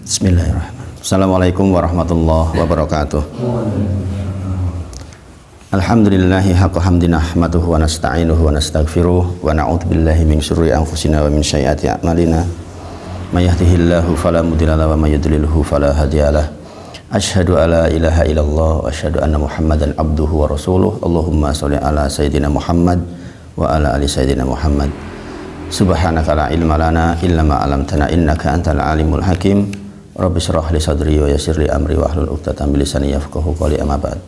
Bismillahirrahmanirrahim. Assalamualaikum warahmatullahi wabarakatuh. Alhamdulillahi haqqa hamdi nahmaduhu wa nasta'inuhu wa nastaghfiruh wa na'udzu billahi min syururi anfusina wa min sayyiati a'malina. May yahdihillahu fala mudilla lahu wa may yudlilhu fala hadiyalah. Asyhadu alla ilaha illallah wa asyhadu anna Muhammadan abduhu wa rasuluh. Allahumma shalli ala sayyidina Muhammad wa ala ali sayyidina Muhammad. Subhanaka la ilma lana illa ma 'allamtana innaka antal alimul hakim. Rabbi shrah li sadri wa yassir li amri wa hlul 'uqdatam min lisani yafqahu qawli, amma ba'd.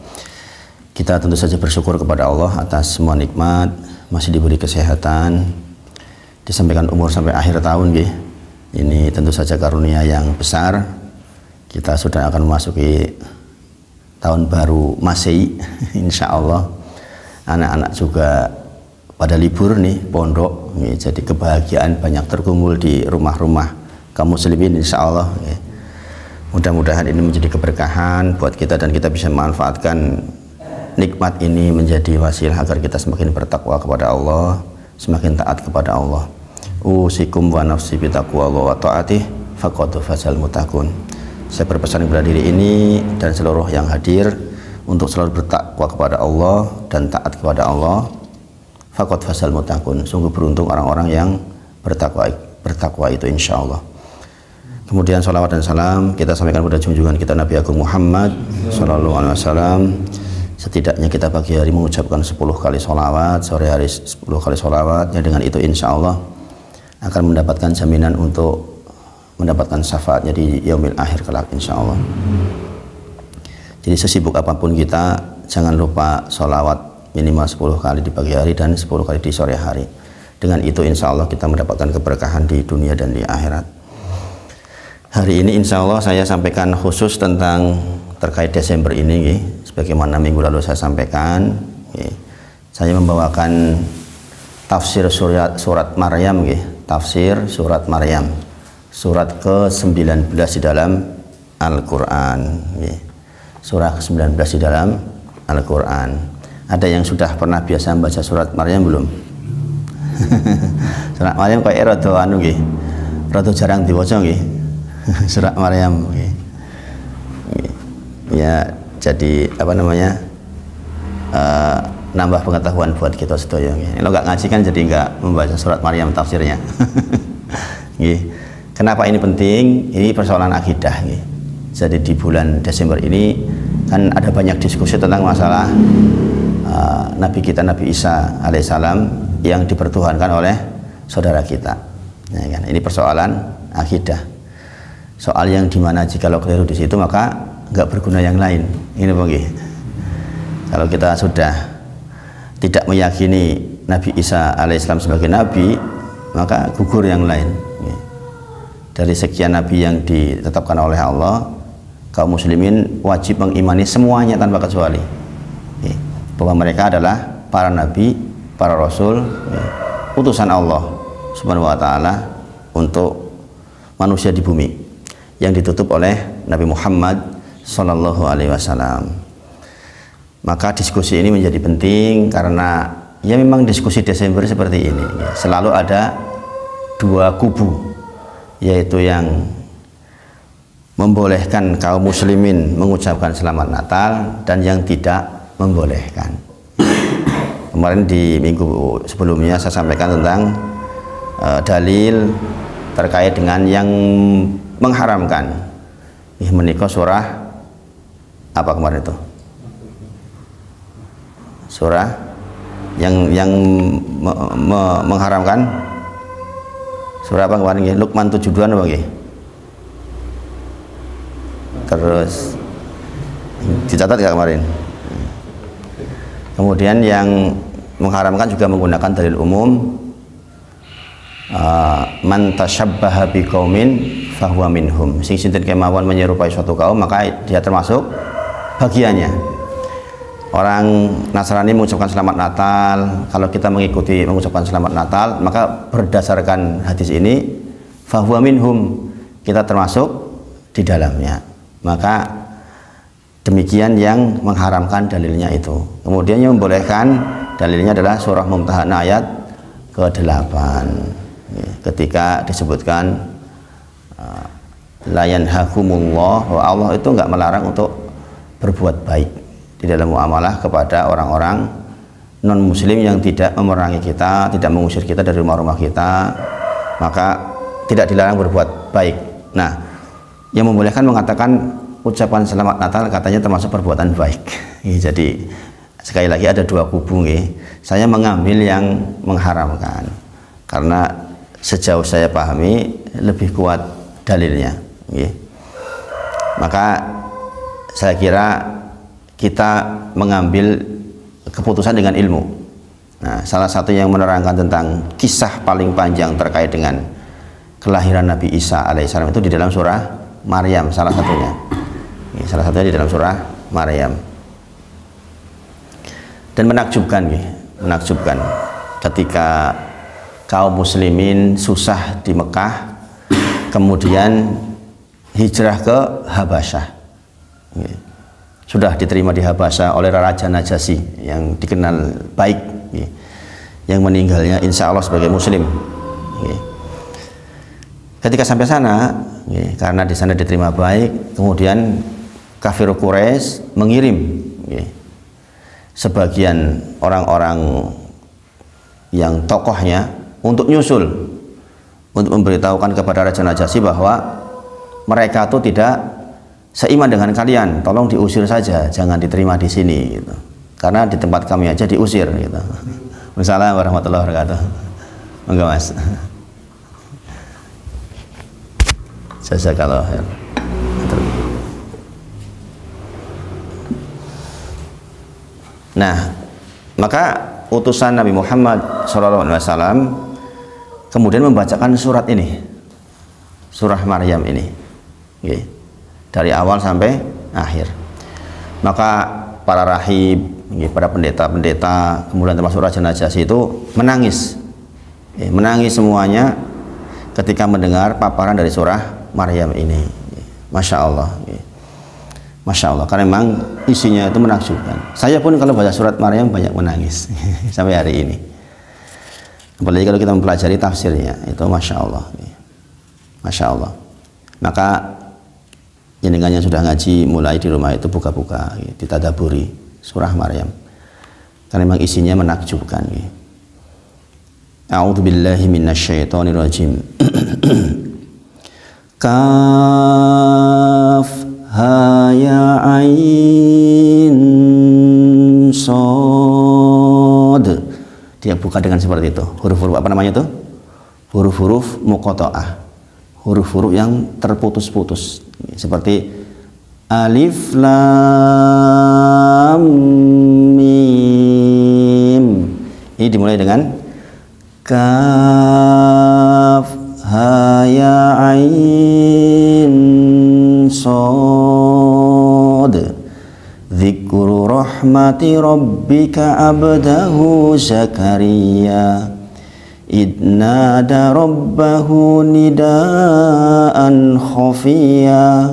Kita tentu saja bersyukur kepada Allah atas semua nikmat, masih diberi kesehatan, disampaikan umur sampai akhir tahun nggih. Ini tentu saja karunia yang besar. Kita sudah akan memasuki tahun baru Masehi insyaallah. Anak-anak juga pada libur nih pondok, jadi kebahagiaan banyak terkumpul di rumah-rumah kaum muslimin insyaallah. Mudah-mudahan ini menjadi keberkahan buat kita dan kita bisa memanfaatkan nikmat ini menjadi wasilah agar kita semakin bertakwa kepada Allah, semakin taat kepada Allah. Usikum wa nafsi bitaqwallah wa ta'atih faqad fazal muttaqun. Saya berpesan kepada diri ini dan seluruh yang hadir untuk selalu bertakwa kepada Allah dan taat kepada Allah. Faqad fazal muttaqun. Sungguh beruntung orang-orang yang bertakwa itu insyaallah. Kemudian salawat dan salam kita sampaikan pada junjungan kita Nabi Agung Muhammad sallallahu alaihi wasallam. Setidaknya kita pagi hari mengucapkan 10 kali sholawat, sore hari 10 kali sholawat. Ya, dengan itu insya Allah akan mendapatkan jaminan untuk mendapatkan syafaatnya di yaumil akhir kelak insya Allah. Jadi sesibuk apapun kita, jangan lupa sholawat minimal 10 kali di pagi hari dan 10 kali di sore hari. Dengan itu insya Allah kita mendapatkan keberkahan di dunia dan di akhirat. Hari ini insya Allah saya sampaikan khusus tentang terkait Desember ini, sebagaimana minggu lalu saya sampaikan. Saya membawakan tafsir surat Maryam, tafsir surat Maryam, surat ke-19 di dalam Al-Quran, surah ke-19 di dalam Al-Quran. Ada yang sudah pernah biasa membaca surat Maryam belum? Surat Maryam kayak rada jarang diwaca nggih. Surat Maryam ya, jadi apa namanya, nambah pengetahuan buat kita sedaya. Kalau nggak ngaji kan jadi nggak membaca surat Maryam tafsirnya. Kenapa ini penting? Ini persoalan akidah. Jadi di bulan Desember ini kan ada banyak diskusi tentang masalah Nabi kita Nabi Isa alaihissalam yang dipertuhankan oleh saudara kita. Ya kan? Ini persoalan akidah. Soal yang dimana jikalau keliru di situ maka nggak berguna yang lain. Ini bagi. Kalau kita sudah tidak meyakini Nabi Isa alaihissalam sebagai nabi, maka gugur yang lain. Dari sekian nabi yang ditetapkan oleh Allah, kaum muslimin wajib mengimani semuanya tanpa kecuali, bahwa mereka adalah para nabi, para rasul, utusan Allah subhanahu wa ta'ala untuk manusia di bumi, yang ditutup oleh Nabi Muhammad sallallahu alaihi wasallam. Maka diskusi ini menjadi penting karena ya memang diskusi Desember seperti ini selalu ada dua kubu, yaitu yang membolehkan kaum muslimin mengucapkan selamat Natal dan yang tidak membolehkan. Kemarin di minggu sebelumnya saya sampaikan tentang dalil terkait dengan yang mengharamkan menikah. Surah apa kemarin itu? Surah yang mengharamkan surah apa kemarin? Luqman 72 apa? Terus dicatat ya kemarin. Kemudian yang mengharamkan juga menggunakan dalil umum, man tasyabbaha biqaumin fahuwa minhum. Sing sinten kemawon menyerupai suatu kaum maka dia termasuk bagiannya. Orang Nasrani mengucapkan selamat Natal, kalau kita mengikuti mengucapkan selamat Natal maka berdasarkan hadis ini fahuwa minhum, kita termasuk di dalamnya. Maka demikian yang mengharamkan dalilnya itu. Kemudian yang membolehkan dalilnya adalah surah Mumtahanah ayat ke-8, ketika disebutkan La yanhakumullah, bahwa Allah itu enggak melarang untuk berbuat baik di dalam muamalah kepada orang-orang non muslim yang tidak memerangi kita, tidak mengusir kita dari rumah-rumah kita, maka tidak dilarang berbuat baik. Nah, yang membolehkan mengatakan ucapan selamat Natal katanya termasuk perbuatan baik. Jadi sekali lagi ada dua kubu. Saya mengambil yang mengharamkan karena sejauh saya pahami lebih kuat dalilnya. Maka saya kira kita mengambil keputusan dengan ilmu. Nah, salah satu yang menerangkan tentang kisah paling panjang terkait dengan kelahiran Nabi Isa alaihissalam itu di dalam surah Maryam, salah satunya. Salah satunya di dalam surah Maryam. Dan menakjubkan ketika kaum muslimin susah di Mekah, kemudian hijrah ke Habasyah. Sudah diterima di Habasyah oleh Raja Najasyi yang dikenal baik, yang meninggalnya insya Allah sebagai muslim. Ketika sampai sana, karena di sana diterima baik, kemudian kafir Quraisy mengirim sebagian orang-orang yang tokohnya untuk nyusul, untuk memberitahukan kepada Raja Najasyi bahwa mereka itu tidak seiman dengan kalian, tolong diusir saja, jangan diterima di sini gitu. Karena di tempat kami aja diusir gitu. Wassalamualaikum warahmatullahi wabarakatuh. Monggo Mas. Jazakallahu khair. Nah, maka utusan Nabi Muhammad SAW kemudian membacakan surat ini, surah Maryam ini, dari awal sampai akhir. Maka para rahib, para pendeta-pendeta, kemudian termasuk Raja Najasyi itu menangis, menangis semuanya ketika mendengar paparan dari surah Maryam ini. Masya Allah. Masya Allah, karena memang isinya itu menakjubkan. Saya pun kalau baca surat Maryam banyak menangis sampai hari ini. Apalagi kalau kita mempelajari tafsirnya, itu Masya Allah. Masya Allah. Maka jenengan yang sudah ngaji mulai di rumah itu buka-buka, ditadaburi surah Maryam. Karena memang isinya menakjubkan. A'udzubillahi minasyaitonirrajim. Kaf ha ya ain sod. Dia buka dengan seperti itu. Huruf-huruf apa namanya itu? Huruf-huruf muqatta'ah. Huruf-huruf yang terputus-putus. Seperti alif lam mim. Ini dimulai dengan kaf ha ya ain sod. Dzikru rahmati rabbika abdahu Zakaria idnada rabbahu nidaan khafiya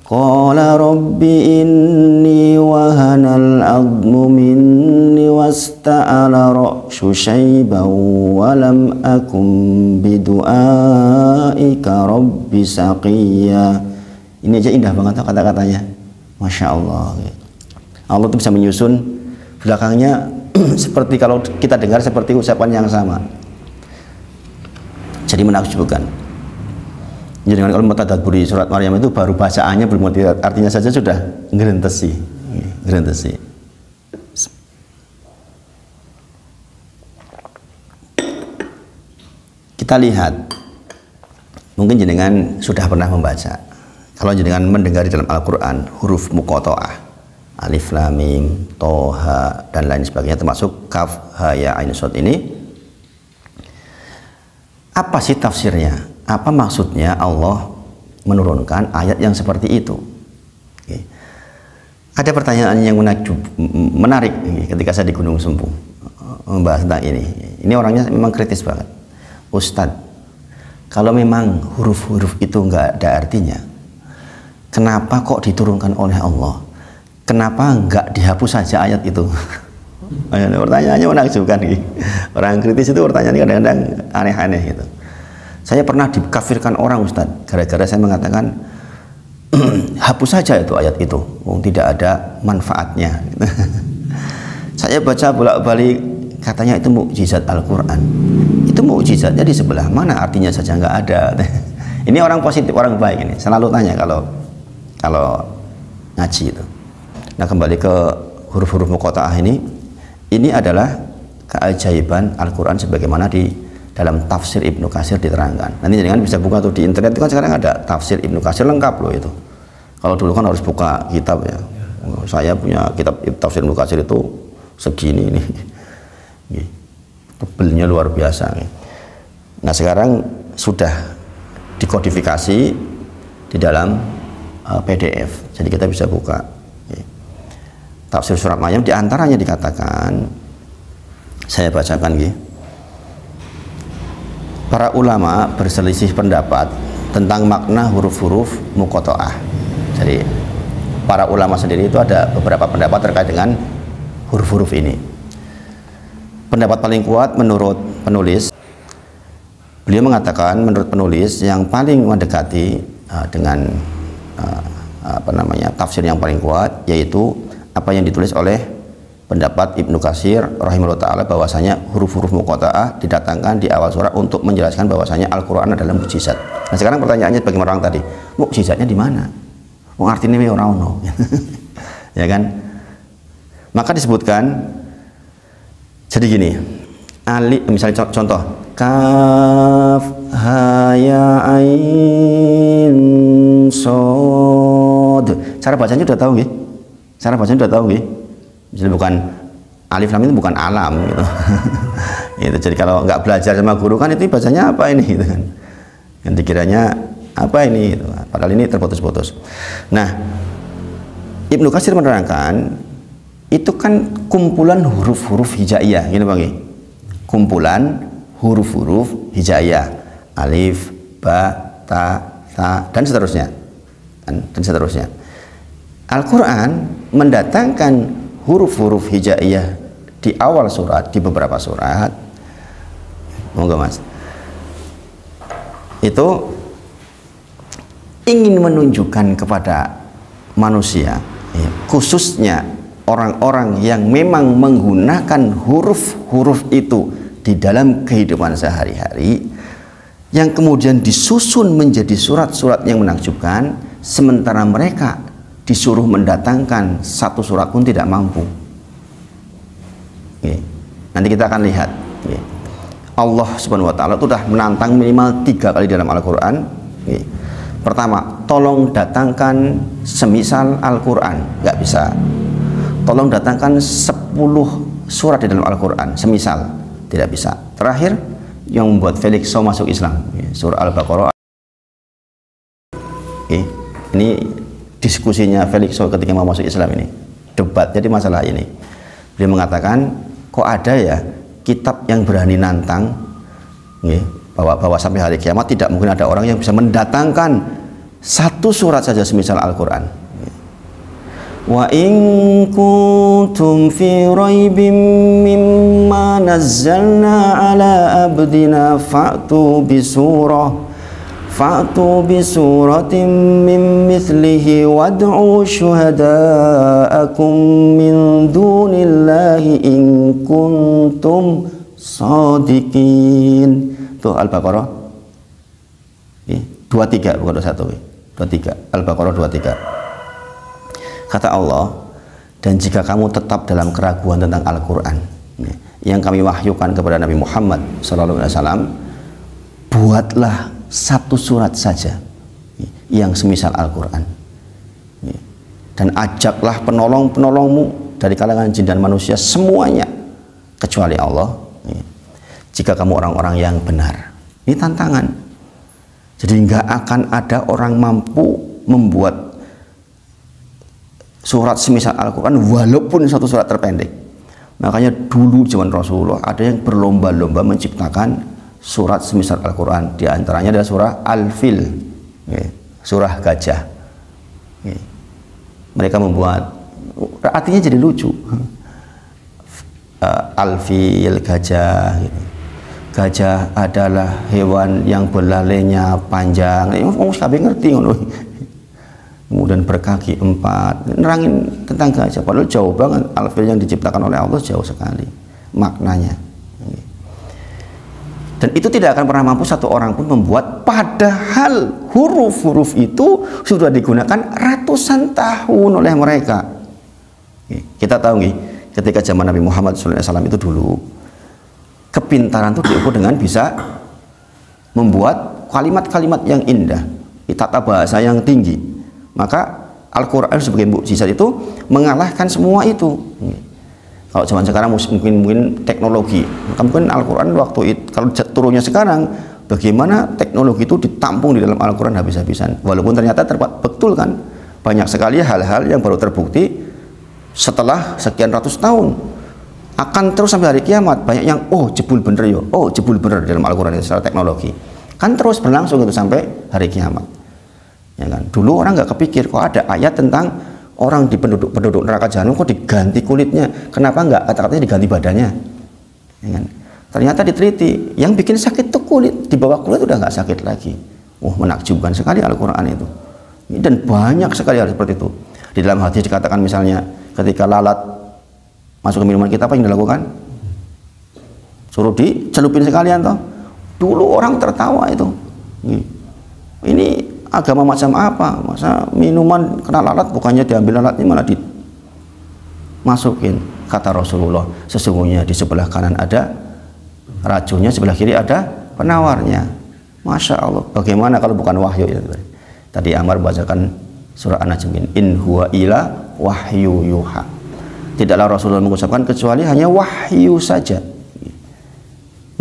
qala rabbi inni wahanal azmu minni wasta'ala ra'syu syaiban walam akum bidu'aika rabbi saqiya. Ini aja indah banget kata-katanya. Masya Allah. Allah itu bisa menyusun belakangnya seperti kalau kita dengar seperti ucapan yang sama. Jadi menakjubkan. Jadi kalau mentadaburi surat Maryam itu baru bacaannya belum artinya saja sudah ngerentesi. Kita lihat, mungkin jenengan sudah pernah membaca. Kalau jenengan mendengar di dalam Al-Quran huruf muqatta'ah, alif lam mim, toha dan lain sebagainya, termasuk kaf ha ya ain shad ini, apa sih tafsirnya? Apa maksudnya Allah menurunkan ayat yang seperti itu? Oke. Ada pertanyaan yang menarik ketika saya di Gunung Sempung membahas tentang ini. Ini orangnya memang kritis banget. Ustadz, kalau memang huruf-huruf itu nggak ada artinya, kenapa kok diturunkan oleh Allah? Kenapa nggak dihapus saja ayat itu? Pertanyaannya menakjubkan. Orang kritis itu pertanyaannya kadang-kadang aneh-aneh gitu. Saya pernah dikafirkan orang, Ustaz, gara-gara saya mengatakan hapus saja itu ayat itu, tidak ada manfaatnya. Saya baca bolak-balik, katanya itu mukjizat Al-Quran. Itu mukjizatnya di sebelah mana, artinya saja nggak ada. Ini orang positif, orang baik ini, selalu tanya kalau ngaji itu. Nah, kembali ke huruf-huruf muqatta'ah ini adalah keajaiban Al-Quran sebagaimana di dalam tafsir Ibnu Katsir diterangkan. Nanti jangan bisa buka tuh di internet, itu kan sekarang ada tafsir Ibnu Katsir lengkap loh itu. Kalau dulu kan harus buka kitab ya. Saya punya kitab tafsir Ibnu Katsir itu segini ini. Tebelnya luar biasa. Nah, sekarang sudah dikodifikasi di dalam PDF, jadi kita bisa buka. Tafsir surat Maryam diantaranya dikatakan, saya bacakan para ulama berselisih pendapat tentang makna huruf-huruf muqatta'ah. Jadi para ulama sendiri itu ada beberapa pendapat terkait dengan huruf-huruf ini. Pendapat paling kuat menurut penulis, beliau mengatakan menurut penulis yang paling mendekati dengan tafsir yang paling kuat, yaitu apa yang ditulis oleh pendapat Ibnu Katsir rahimahullah ta'ala, bahwasanya huruf-huruf muqatta'ah didatangkan di awal surah untuk menjelaskan bahwasanya Al-Quran adalah mukjizat. Nah, sekarang pertanyaannya bagaimana orang tadi, mukjizatnya di mana? Artinya orang ono. Ya kan? Maka disebutkan jadi gini, misalnya contoh kaf ha ya ain sod, cara bacanya udah tahu nggih? Cara bacanya udah tahu nggih? Jadi bukan alif lam itu bukan alam gitu. Gitu. Jadi kalau nggak belajar sama guru kan itu bacanya apa ini gitu kan. Yang dikiranya apa ini gitu. Padahal ini terputus-putus. Nah, Ibnu Katsir menerangkan itu kan kumpulan huruf-huruf hijaiyah, gini Bang. Kumpulan huruf-huruf hijaiyah. Alif, ba, ta, dan seterusnya. Dan seterusnya. Al-Quran mendatangkan huruf-huruf hijaiyah di awal surat, di beberapa surat. Monggo Mas. Itu ingin menunjukkan kepada manusia, ya, khususnya orang-orang yang memang menggunakan huruf-huruf itu di dalam kehidupan sehari-hari, yang kemudian disusun menjadi surat-surat yang menakjubkan, sementara mereka disuruh mendatangkan satu surat pun tidak mampu. Nanti kita akan lihat. Allah Subhanahu wa ta'ala itu sudah menantang minimal 3 kali dalam Al-Quran. Pertama, tolong datangkan semisal Al-Quran, nggak bisa. Tolong datangkan 10 surat di dalam Al-Quran semisal, tidak bisa. Terakhir, yang membuat Felix Shaw masuk Islam, surah Al-Baqarah. Ini diskusinya Felix Shaw ketika mau masuk Islam, ini debat jadi masalah ini. Dia mengatakan, kok ada ya kitab yang berani nantang, bahwa sampai hari kiamat tidak mungkin ada orang yang bisa mendatangkan satu surat saja semisal Al-Quran. Wa in kuntum fi raibim mimma nazzalna ala abdina fa'tu bisuratin min mithlihi wad'u syuhada'akum min dunillahi in kuntum shadiqin. Tuh Al-Baqarah 23, bukan 21, 23. Al-Baqarah 23. Kata Allah, dan jika kamu tetap dalam keraguan tentang Al-Quran yang kami wahyukan kepada Nabi Muhammad SAW, buatlah satu surat saja yang semisal Al-Quran, dan ajaklah penolong-penolongmu dari kalangan jin dan manusia semuanya kecuali Allah, jika kamu orang-orang yang benar. Ini tantangan. Jadi nggak akan ada orang mampu membuat surat semisal Al-Quran walaupun satu surat terpendek. Makanya dulu zaman Rasulullah ada yang berlomba-lomba menciptakan surat semisal Al-Quran. Di antaranya adalah surah Al-Fil, surah gajah. Mereka membuat, artinya jadi lucu. Al-Fil, gajah gitu. gajah adalah hewan yang belalainya panjang. Wong kabeh ngerti ngono. Kemudian berkaki 4, nerangin tentang gajah, padahal jauh banget alfil yang diciptakan oleh Allah, jauh sekali maknanya. Dan itu tidak akan pernah mampu satu orang pun membuat, padahal huruf-huruf itu sudah digunakan ratusan tahun oleh mereka. Kita tahu nih, ketika zaman Nabi Muhammad SAW itu dulu, kepintaran itu diukur dengan bisa membuat kalimat-kalimat yang indah, tata bahasa yang tinggi. Maka Al-Quran sebagai mukjizat itu mengalahkan semua itu. Kalau zaman sekarang mungkin teknologi, maka mungkin Al-Quran waktu itu, kalau turunnya sekarang, bagaimana teknologi itu ditampung di dalam Al-Quran habis-habisan. Walaupun ternyata betul kan, banyak sekali hal-hal yang baru terbukti setelah sekian ratus tahun, akan terus sampai hari kiamat. Banyak yang jebul bener yo, jebul bener dalam Al-Quran secara teknologi, kan terus berlangsung itu sampai hari kiamat. Ya kan? Dulu orang nggak kepikir kok ada ayat tentang orang di penduduk neraka jahanam kok diganti kulitnya, kenapa nggak kata-katanya diganti badannya, ya kan? Ternyata diteliti, yang bikin sakit tuh kulit, di bawah kulit udah nggak sakit lagi. Menakjubkan sekali Al-Quran itu. Dan banyak sekali hal seperti itu. Di dalam hadis dikatakan misalnya ketika lalat masuk ke minuman kita, apa yang dilakukan? Suruh dicelupin sekalian toh. Dulu orang tertawa itu. Ini agama macam apa? Masa minuman kena lalat, bukannya diambil lalatnya malah dimasukin. Kata Rasulullah, sesungguhnya di sebelah kanan ada racunnya, sebelah kiri ada penawarnya. Masya Allah, bagaimana kalau bukan wahyu ya? Tadi Amar bacakan surah An-Najm, in huwa ila wahyu yuha. Tidaklah Rasulullah mengucapkan kecuali hanya wahyu saja.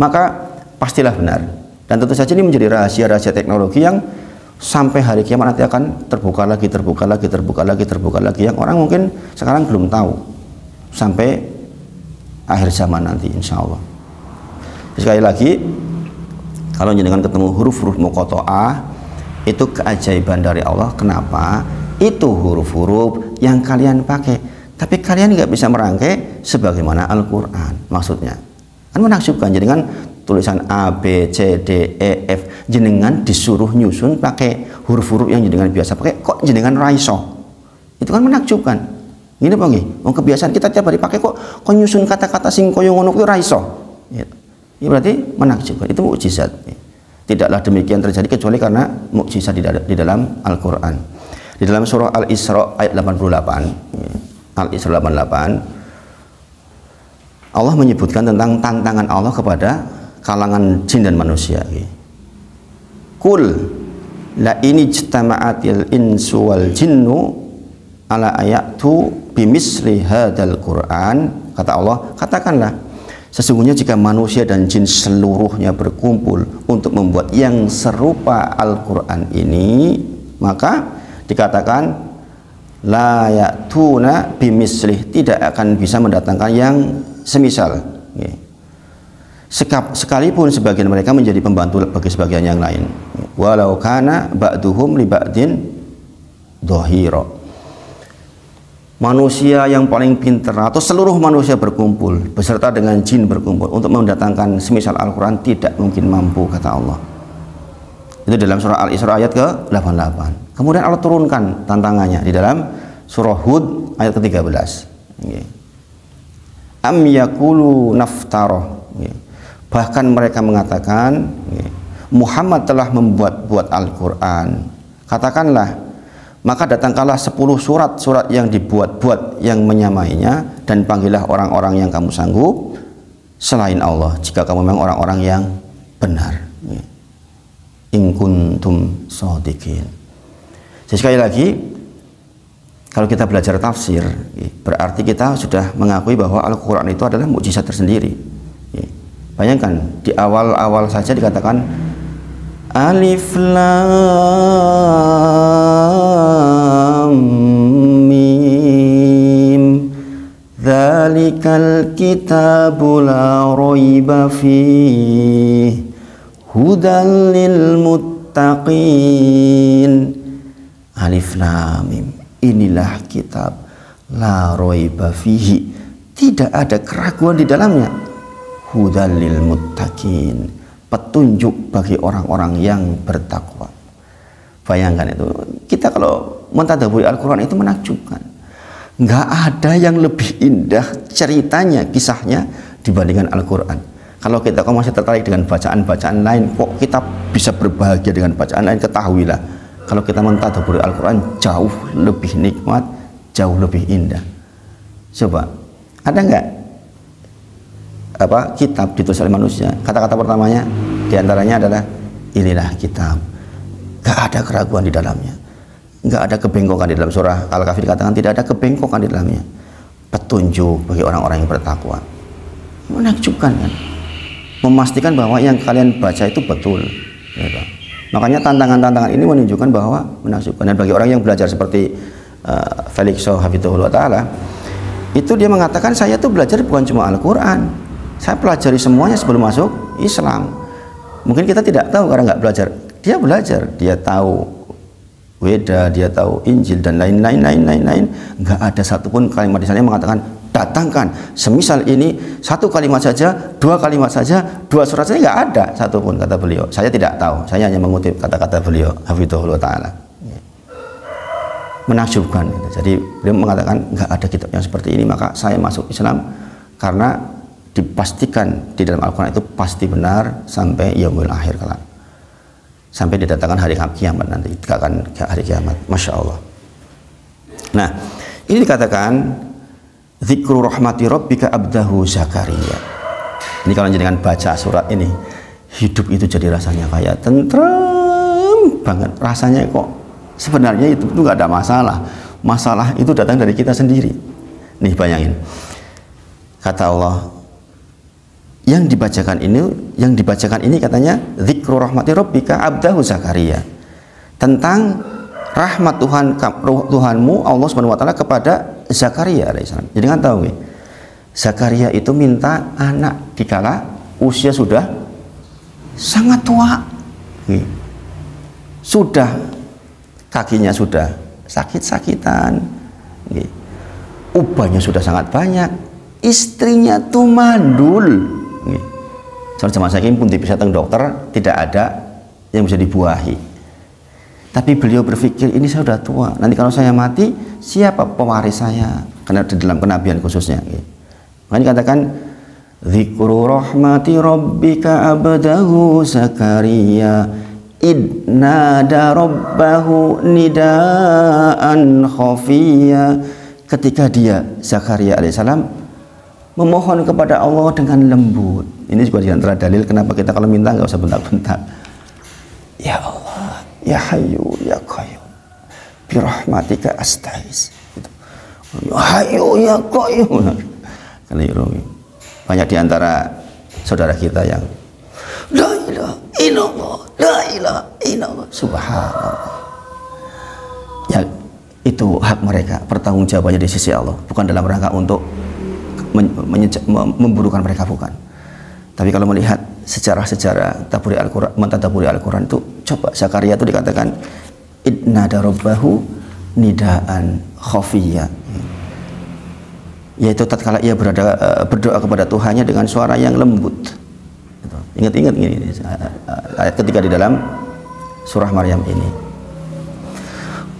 Maka pastilah benar. Dan tentu saja ini menjadi rahasia-rahasia teknologi yang sampai hari kiamat nanti akan terbuka lagi yang orang mungkin sekarang belum tahu sampai akhir zaman nanti insya Allah. Sekali lagi, kalau jenengan ketemu huruf-huruf muqatta'ah, itu keajaiban dari Allah. Kenapa? Itu huruf-huruf yang kalian pakai, tapi kalian nggak bisa merangkai sebagaimana Al-Quran. Maksudnya kan menakjubkan, jenengan tulisan A, B, C, D, E, F, jenengan disuruh nyusun pakai huruf-huruf yang jenengan biasa pakai, kok jenengan raiso? Itu kan menakjubkan. Gini apa nggih? Kebiasaan kita tiap hari pakai, kok nyusun kata-kata sing koyo ngono kuwi raiso. Ya berarti menakjubkan, itu mukjizat. Tidaklah demikian terjadi kecuali karena mukjizat di dalam Al-Quran. Di dalam surah Al-Isra ayat 88, Al-Isra 88, Allah menyebutkan tentang tantangan Allah kepada kalangan jin dan manusia. Kul la ini ijtama'atil insu wal jinnu ala ayatu bimisli hadal Quran. Kata Allah, katakanlah, sesungguhnya jika manusia dan jin seluruhnya berkumpul untuk membuat yang serupa Al-Quran ini, maka dikatakan la ya'tuna bimislih, tidak akan bisa mendatangkan yang semisal. Sekalipun sebagian mereka menjadi pembantu bagi sebagian yang lain, walau kana ba'duhum li ba'din dhahira. Manusia yang paling pintar atau seluruh manusia berkumpul beserta dengan jin berkumpul untuk mendatangkan semisal Al-Quran tidak mungkin mampu, kata Allah. Itu dalam surah Al-Isra ayat ke-88. Kemudian Allah turunkan tantangannya di dalam surah Hud ayat ke-13. Am yakulu naftaroh, bahkan mereka mengatakan Muhammad telah membuat Al-Quran. Katakanlah, maka datangkanlah 10 surat yang dibuat-buat yang menyamainya, dan panggillah orang-orang yang kamu sanggup selain Allah jika kamu memang orang-orang yang benar. In kuntum shodiqin. Jadi sekali lagi, kalau kita belajar tafsir, berarti kita sudah mengakui bahwa Al-Quran itu adalah mukjizat tersendiri. Bayangkan di awal-awal saja dikatakan Alif Lam Mim Dzalikal kitabu la raiba fihi hudal lil muttaqin. Alif Lam Mim, inilah kitab la raiba fihi, tidak ada keraguan di dalamnya. hudal lil muttaqin, petunjuk bagi orang-orang yang bertakwa. Bayangkan itu, kita kalau mentadabburi Al-Quran itu menakjubkan. Nggak ada yang lebih indah ceritanya, kisahnya dibandingkan Al-Quran. Kalau kita masih tertarik dengan bacaan-bacaan lain, kok kita bisa berbahagia dengan bacaan lain, ketahuilah kalau kita mentadabburi Al-Quran jauh lebih nikmat, jauh lebih indah. Coba, ada nggak kitab ditulis oleh manusia, kata-kata pertamanya diantaranya adalah inilah kitab, nggak ada keraguan di dalamnya, nggak ada kebengkokan di dalam. Surah Al-Kahfi dikatakan tidak ada kebengkokan di dalamnya, petunjuk bagi orang-orang yang bertakwa. Menakjubkan kan, memastikan bahwa yang kalian baca itu betul, gitu. Makanya tantangan-tantangan ini menunjukkan bahwa menakjubkan. Dan bagi orang yang belajar seperti Felix Hafizahullah Ta'ala, itu dia mengatakan saya tuh belajar bukan cuma Al-Quran, saya pelajari semuanya sebelum masuk Islam. Mungkin kita tidak tahu karena nggak belajar. Dia belajar, dia tahu Weda, dia tahu Injil dan lain-lain. Nggak ada satupun kalimat di sana yang mengatakan datangkan semisal ini satu kalimat saja, dua kalimat saja, dua surat saja, nggak ada satupun, kata beliau. Saya tidak tahu, saya hanya mengutip kata-kata beliau Hafizahullah Ta'ala. Menakjubkan gitu. Jadi beliau mengatakan nggak ada kitab yang seperti ini, maka saya masuk Islam karena dipastikan di dalam Al-Quran itu pasti benar sampai yaumul akhir kelak, sampai didatangkan hari kiamat nanti, akan hari kiamat. Masya Allah. Nah, ini dikatakan Zikru rahmati rabbika abdahu Zakaria. Ini kalau jenengan baca surat ini, hidup itu jadi rasanya kayak tentrem banget. Rasanya kok sebenarnya itu nggak ada masalah. Masalah itu datang dari kita sendiri. Nih bayangin, kata Allah, yang dibacakan ini katanya Zikru rahmati rabbika abdahu Zakaria, tentang rahmat Tuhanmu Allah Subhanahu wa taala kepada Zakaria alaihissalam. Jadi kan tahu, Zakaria itu minta anak dikala usia sudah sangat tua, sudah kakinya sudah sakit-sakitan, ubahnya sudah sangat banyak, istrinya tuh mandul. Sama saya pun bisa teng dokter tidak ada yang bisa dibuahi. Tapi beliau berpikir, ini saya sudah tua, nanti kalau saya mati siapa pewaris saya? Karena di dalam kenabian khususnya. Makanya katakan Zikru rahmati rabbika abdahu Zakaria idnada rabbahu nidaan khafiyya. Ketika dia Zakaria alaihissalam memohon kepada Allah dengan lembut. Ini juga di antara dalil kenapa kita kalau minta nggak usah bentak-bentak. Ya Allah, ya Hayyu ya Qayyum birahmatika astaghis. Ya Hayyu ya Qayyum. Banyak di antara saudara kita yang la ilaha illallah, la ilaha illallah, subhanallah. Ya, itu hak mereka, pertanggungjawabannya di sisi Allah, bukan dalam rangka untuk memburukan mereka, bukan. Tapi kalau melihat sejarah-sejarah mentadaburi Al-Quran itu, coba Zakaria itu dikatakan idnada rabbahu nidaan khafiyya, yaitu tatkala ia berdoa kepada Tuhannya dengan suara yang lembut. Ingat-ingat ini ayat ketiga di dalam surah Maryam ini.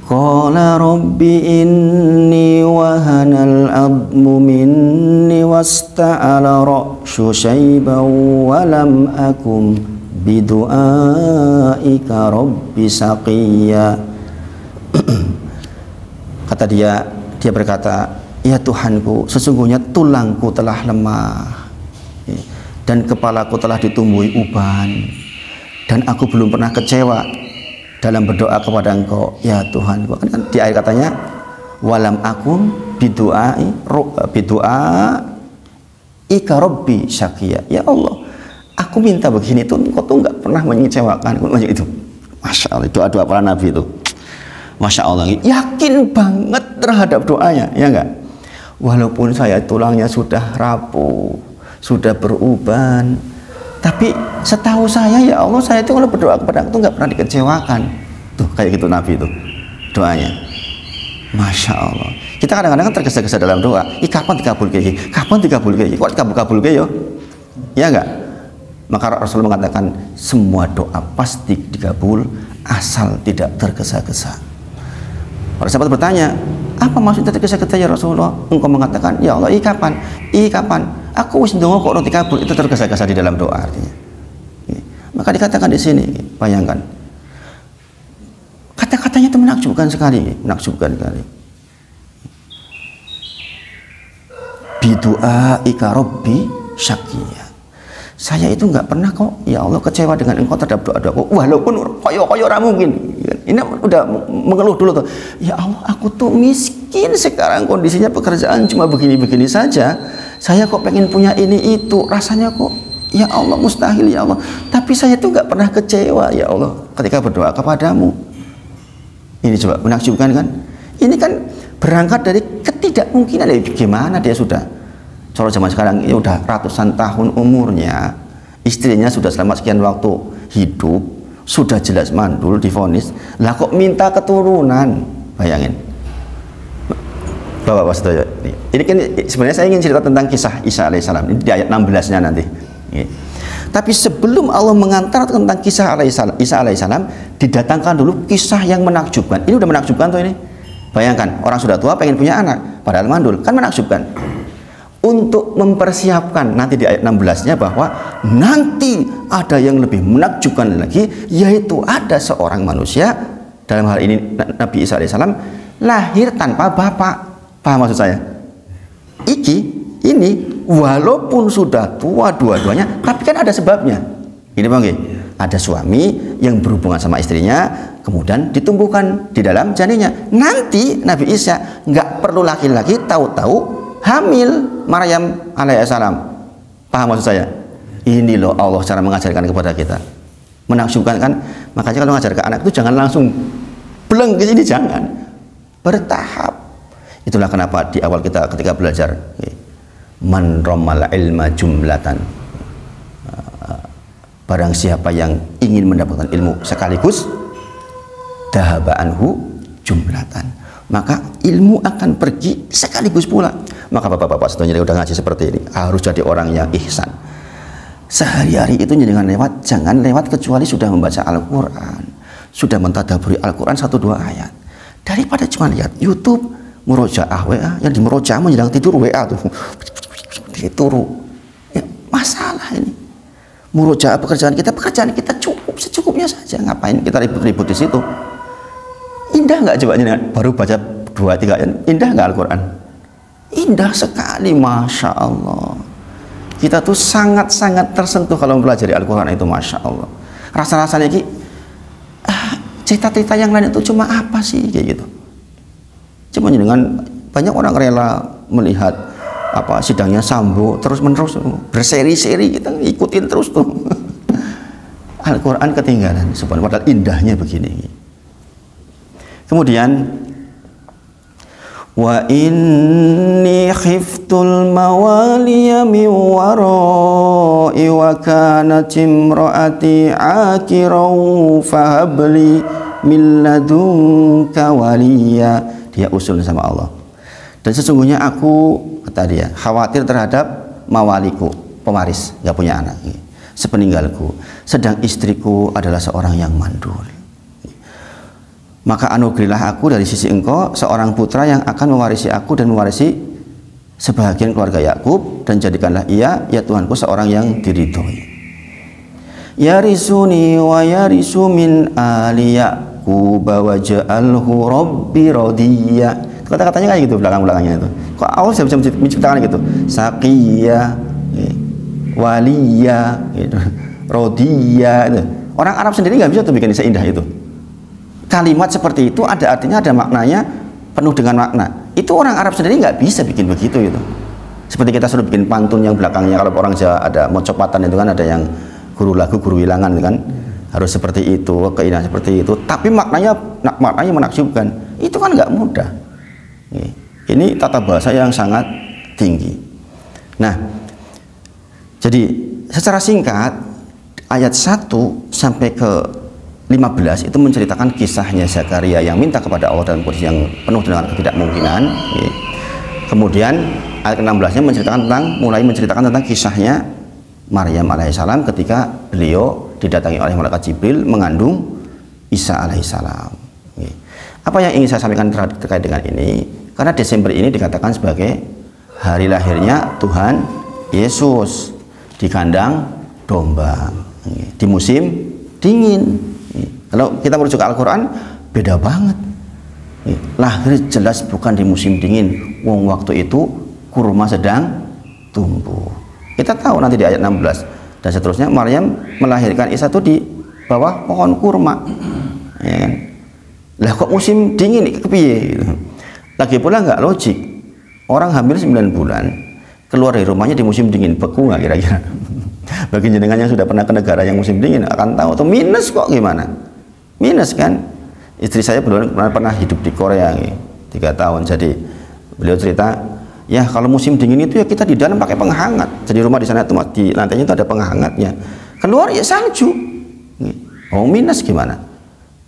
Qala rabbi inni wahanal admu minni wasta'ala ra'shu shayban wa lam akum bidu'aika rabbi saqiyya. Kata dia berkata, ya Tuhanku, sesungguhnya tulangku telah lemah dan kepalaku telah ditumbuhi uban, dan aku belum pernah kecewa dalam berdoa kepada Engkau, ya Tuhanku. Kan di akhir katanya walam akum bidu'a ika rabbi syaqiya. Ya Allah, aku minta begini tuh Engkau tuh nggak pernah mengecewakan. Itu Masya Allah, doa-doa para nabi itu Masya Allah, yakin banget terhadap doanya, ya enggak? Walaupun saya tulangnya sudah rapuh, sudah beruban, tapi setahu saya, ya Allah, saya itu kalau berdoa kepada Engkau nggak pernah dikecewakan. Tuh kayak gitu Nabi itu doanya. Masya Allah. Kita kadang-kadang kan tergesa-gesa dalam doa. Kapan dikabul kayak? Kapan dikabul kayak? Kok dikabul-kabul kayak yo? Ya enggak? Maka Rasulullah mengatakan semua doa pasti dikabul asal tidak tergesa-gesa. Para sahabat bertanya, apa maksudnya tergesa-gesa ya Rasulullah? Engkau mengatakan, ya Allah, kapan? Kapan? Aku wis ndonga kok ora dikabul, itu tergesa-gesa di dalam doa artinya. Maka dikatakan di sini, bayangkan. Kata-katanya itu menakjubkan sekali, menakjubkan sekali. Bidu'a ika rabbi syaqiyya. Saya itu nggak pernah kok, ya Allah, kecewa dengan engkau terhadap doa-doaku, walaupun koyo ora mungkin. Ini udah mengeluh dulu tuh. Ya Allah, aku tuh miskin sekarang, kondisinya pekerjaan cuma begini-begini saja. Saya kok pengen punya ini itu, rasanya kok, ya Allah, mustahil ya Allah. Tapi saya tuh nggak pernah kecewa ya Allah ketika berdoa kepadamu. Ini coba menakjubkan kan? Ini kan berangkat dari ketidakmungkinan. Gimana dia sudah? Kalau zaman sekarang ini udah ratusan tahun umurnya, istrinya sudah selama sekian waktu hidup, sudah jelas mandul, divonis, lah kok minta keturunan? Bayangin. Bapak-bapak setuju? Ini kan sebenarnya saya ingin cerita tentang kisah Isa alaihissalam. Ini di ayat 16-nya nanti. Tapi sebelum Allah mengantar tentang kisah Isa alaihissalam, didatangkan dulu kisah yang menakjubkan. Ini udah menakjubkan tuh ini. Bayangkan, orang sudah tua pengen punya anak, padahal mandul, kan menakjubkan. Untuk mempersiapkan nanti di ayat 16-nya bahwa nanti ada yang lebih menakjubkan lagi, yaitu ada seorang manusia, dalam hal ini Nabi Isa alaihissalam, lahir tanpa bapak. Paham maksud saya? Ini walaupun sudah tua dua-duanya, tapi kan ada sebabnya. Ini bang, ada suami yang berhubungan sama istrinya, kemudian ditumbuhkan di dalam janinnya. Nanti Nabi Isa nggak perlu laki-laki, tahu-tahu hamil Maryam alaihissalam. Paham maksud saya? Ini loh Allah cara mengajarkan kepada kita. Menakjubkan kan? Makanya kalau mengajar ke anak itu jangan langsung bleng ke sini, jangan. Bertahap. Itulah kenapa di awal kita ketika belajar, man romal ilma jumlatan, barang siapa yang ingin mendapatkan ilmu sekaligus, dahaba anhu jumlatan, maka ilmu akan pergi sekaligus pula. Maka bapak-bapak semuanya udah ngaji seperti ini, harus jadi orang yang ihsan. Sehari-hari itu jangan lewat kecuali sudah membaca Al-Quran, sudah mentadaburi Al-Quran 1-2 ayat. Daripada cuma lihat YouTube, murojaah WA, yang di murojaah menjelang tidur WA tuh turu. Ya, masalah ini. Murojaah pekerjaan kita cukup secukupnya saja. Ngapain kita ribut-ribut di situ? Indah nggak coba baru baca 2-3 ayat, indah nggak Al-Quran? Indah sekali, Masya Allah. Kita tuh sangat-sangat tersentuh kalau mempelajari Al-Quran itu, Masya Allah. Rasa-rasanya cerita-cerita yang lain itu cuma apa sih kayak gitu. Cuma dengan banyak orang rela melihat sidangnya Sambo terus-menerus berseri-seri, kita ikutin terus tuh. Al-Quran ketinggalan, sebenarnya padahal indahnya begini. Kemudian wa inni khiftul mawaliya min warai wa kanat imraati akiran fahabli min ladunka waliya. Dia usul sama Allah. Dan sesungguhnya aku, kata dia, khawatir terhadap mawaliku, pewaris, nggak punya anak, sepeninggalku. Sedang istriku adalah seorang yang mandul. Maka anugerilah aku dari sisi engkau seorang putra yang akan mewarisi aku dan mewarisi sebahagian keluarga Yakub, dan jadikanlah ia, ya Tuhanku, seorang yang diridhoi. Yarisuni wa yarisu min ali Yaqub wa ja'alhu rabbi radiyya. Kata-katanya kayak gitu belakang-belakangnya itu. Kok Allah bisa menciptakan gitu? Saqiyya, waliyya, gitu. Radiyya itu. Orang Arab sendiri nggak bisa tuh bikin seindah itu. Kalimat seperti itu ada artinya, ada maknanya, penuh dengan makna. Itu orang Arab sendiri nggak bisa bikin begitu gitu. Seperti kita sudah bikin pantun yang belakangnya, kalau orang Jawa ada mocopatan itu kan, ada yang guru lagu, guru wilangan itu kan, harus seperti itu, keindahan seperti itu. Tapi maknanya menakjubkan. Itu kan nggak mudah. Ini tata bahasa yang sangat tinggi. Nah, jadi secara singkat ayat 1 sampai ke 15 itu menceritakan kisahnya Zakaria yang minta kepada Allah dalam kondisi yang penuh dengan ketidakmungkinan. Kemudian ayat ke-16-nya mulai menceritakan tentang kisahnya Maryam alaihissalam ketika beliau didatangi oleh malaikat Jibril mengandung Isa alaihissalam. Apa yang ingin saya sampaikan terkait dengan ini? Karena Desember ini dikatakan sebagai hari lahirnya Tuhan Yesus di kandang domba di musim dingin. Kalau kita merujuk ke Al-Quran beda banget. Lahir jelas bukan di musim dingin. Wong waktu itu kurma sedang tumbuh. Kita tahu nanti di ayat 16 dan seterusnya Maryam melahirkan Isa itu di bawah pohon kurma, ya kan? Lah kok musim dingin kepiye gitu. Lagi pula nggak logik, orang hamil 9 bulan keluar dari rumahnya di musim dingin, beku nggak kira-kira? Bagi jenengan yang sudah pernah ke negara yang musim dingin akan tahu tuh minus kok gimana, minus kan. Istri saya belum pernah hidup di Korea 3 tahun, jadi beliau cerita, ya kalau musim dingin itu ya kita di dalam pakai penghangat. Jadi rumah di sana itu di lantainya itu ada penghangatnya. Keluar ya salju. Oh minus gimana?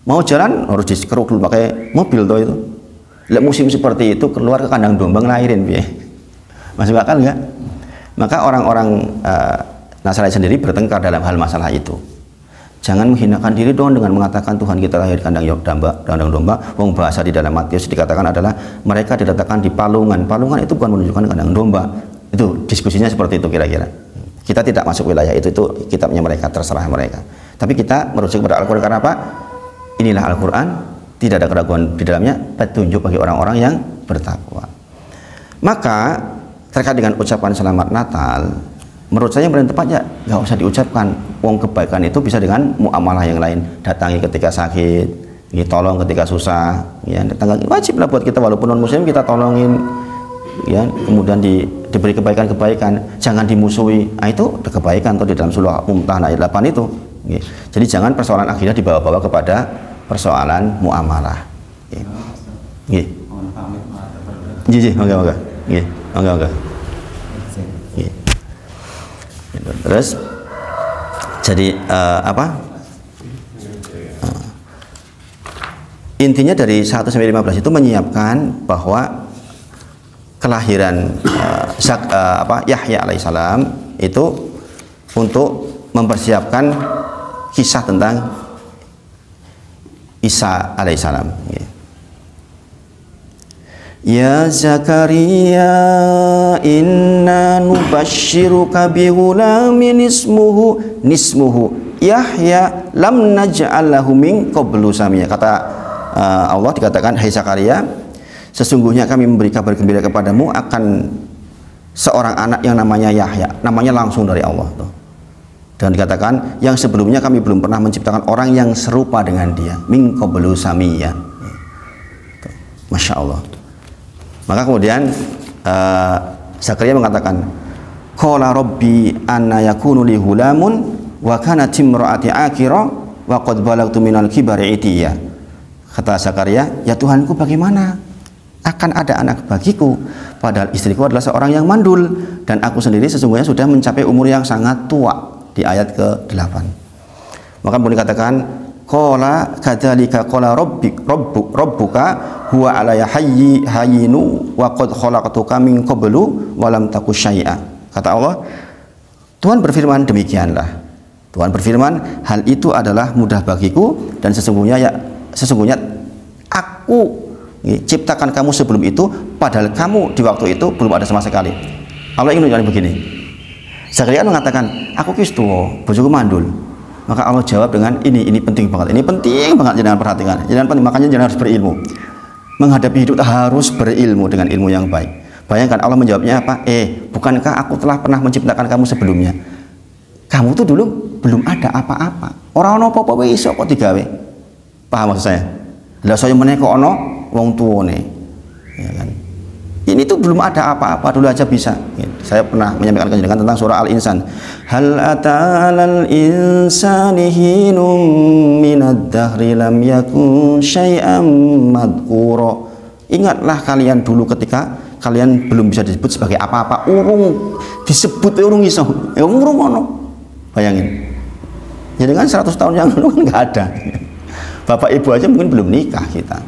Mau jalan harus dikeruk dulu pakai mobil tuh itu. Lihat musim seperti itu keluar ke kandang domba ngelahirin piye? Masuk akal nggak? Maka orang-orang Nasrani sendiri bertengkar dalam hal masalah itu. Jangan menghinakan diri dong dengan mengatakan Tuhan kita lahir di kandang domba. Wong bahasa di dalam Matius dikatakan adalah mereka diletakkan di palungan. Palungan itu bukan menunjukkan kandang domba. Itu diskusinya seperti itu kira-kira. Kita tidak masuk wilayah itu kitabnya mereka, terserah mereka. Tapi kita merujuk kepada Al-Quran karena apa? Inilah Al-Quran, tidak ada keraguan di dalamnya, petunjuk bagi orang-orang yang bertakwa. Maka terkait dengan ucapan selamat Natal, menurut saya yang paling tepatnya nggak usah diucapkan. Wong kebaikan itu bisa dengan muamalah yang lain. Datangi ketika sakit, tolong ketika susah, ya, wajiblah buat kita walaupun non muslim kita tolongin, ya. Kemudian diberi kebaikan-kebaikan, jangan dimusuhi. Nah, itu kebaikan tuh di dalam surah Mumtahanah ayat 8 itu. Ya. Jadi jangan persoalan akidah dibawa-bawa kepada persoalan muamalah. Ya. Moga-moga. Terus jadi intinya dari 1 sampai 15 itu menyiapkan bahwa kelahiran Yahya alaihissalam itu untuk mempersiapkan kisah tentang Isa alaihissalam. Ya Zakaria inna nubashiruka bighulamin ismuhu Yahya lam naj'al lahu min qablu samia. Kata Allah dikatakan, hai Zakaria, sesungguhnya kami memberi kabar gembira kepadamu akan seorang anak yang namanya Yahya, namanya langsung dari Allah tuh. Dan dikatakan yang sebelumnya kami belum pernah menciptakan orang yang serupa dengan dia, min qablu samia. Masya Allah. Maka kemudian Zakaria mengatakan, qala rabbi anna yakunu li hulamun wa kanat imraati aqira wa qad balagtu minal kibari itiya. Kata Zakaria, ya Tuhanku, bagaimana akan ada anak bagiku padahal istriku adalah seorang yang mandul dan aku sendiri sesungguhnya sudah mencapai umur yang sangat tua, di ayat ke-8. Maka boleh dikatakan qala kadzalika qala rabbuka huwa alayya hayyinu wa qad khalaqtuka min qablu wa lam taku syai'a. Kata Allah, Tuhan berfirman demikianlah. Tuhan berfirman, hal itu adalah mudah bagiku dan sesungguhnya aku ciptakan kamu sebelum itu padahal kamu di waktu itu belum ada sama sekali. Allah ingin menunjukkan begini. Zakaria mengatakan, aku kis tuwa, bojoku mandul. Maka Allah jawab dengan ini penting banget. Ini penting banget, jangan perhatikan. Jangan penting, makanya jangan harus berilmu. Menghadapi hidup harus berilmu dengan ilmu yang baik. Bayangkan Allah menjawabnya apa? Bukankah aku telah pernah menciptakan kamu sebelumnya? Kamu tuh dulu belum ada apa-apa. Orang ono apa-apa iso kok digawe. Paham maksud saya? Lah saya meneh kok ono wong tuwane. Ya kan? Ini tuh belum ada apa-apa, dulu aja bisa. Saya pernah menyampaikan kajian tentang surah Al-Insan. Hal atalal insani hinum minad dahri lam yakun syai'am madhkura. Ingatlah kalian dulu ketika kalian belum bisa disebut sebagai apa-apa. Urung disebut urung iso. Urung ono. Bayangin. Jadi kan 100 tahun yang lalu kan nggak ada. Bapak ibu aja mungkin belum nikah kita.